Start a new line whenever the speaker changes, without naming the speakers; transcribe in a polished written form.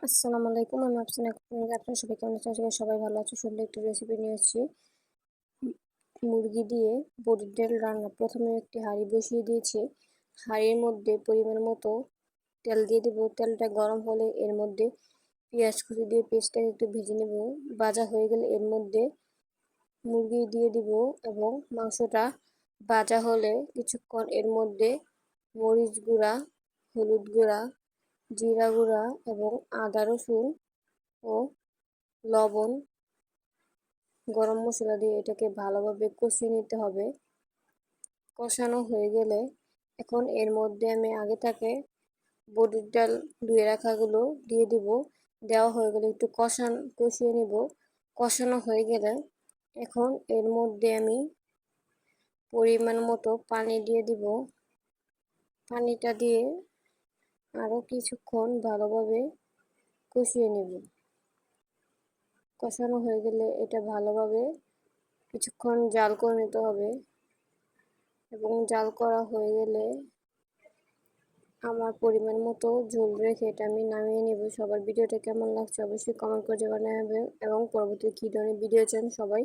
আসসালামু আলাইকুম। আমি আফসানা খাতুন। আপনারা সবাই কেমন আছেন? আশা করি সবাই ভালো আছে। সুন্দর একটি রেসিপি নিয়ে এসেছি। মুরগি দিয়ে বড়ির ডাল রান্না। প্রথমে একটি হাঁড়ি বসিয়ে দিয়েছি। হাঁড়ির মধ্যে পরিমাণ মতো তেল দিয়ে দেবো। তেলটা গরম হলে এর মধ্যে পেঁয়াজ কুচি দিয়ে পেঁয়াজটাকে একটু ভেজে নেব। ভাজা হয়ে গেলে এর মধ্যে মুরগি দিয়ে দিব এবং মাংসটা ভাজা হলে কিছুক্ষণ এর মধ্যে মরিচ গুঁড়া, হলুদ গুঁড়া, জিরা গুঁড়া এবং আদা রসুন ও লবণ, গরম মশলা দিয়ে এটাকে ভালোভাবে কষিয়ে নিতে হবে। কষানো হয়ে গেলে এখন এর মধ্যে আমি আগে থেকে বড়ির ডাল ধুয়ে রাখাগুলো দিয়ে দিব। দেওয়া হয়ে গেলে একটু কষিয়ে নিব। কষানো হয়ে গেলে এখন এর মধ্যে আমি পরিমাণ মতো পানি দিয়ে দিব। পানিটা দিয়ে আরও কিছুক্ষণ ভালোভাবে কষিয়ে নেব। কষানো হয়ে গেলে এটা ভালোভাবে কিছুক্ষণ জাল করে নিতে হবে এবং জাল করা হয়ে গেলে আমার পরিমাণ মতো ঝোল রেখে এটা আমি নামিয়ে নেব। সবার ভিডিওটা কেমন লাগছে অবশ্যই কমেন্ট করে জানাবেন এবং পরবর্তী কী ধরনের ভিডিও চান সবাই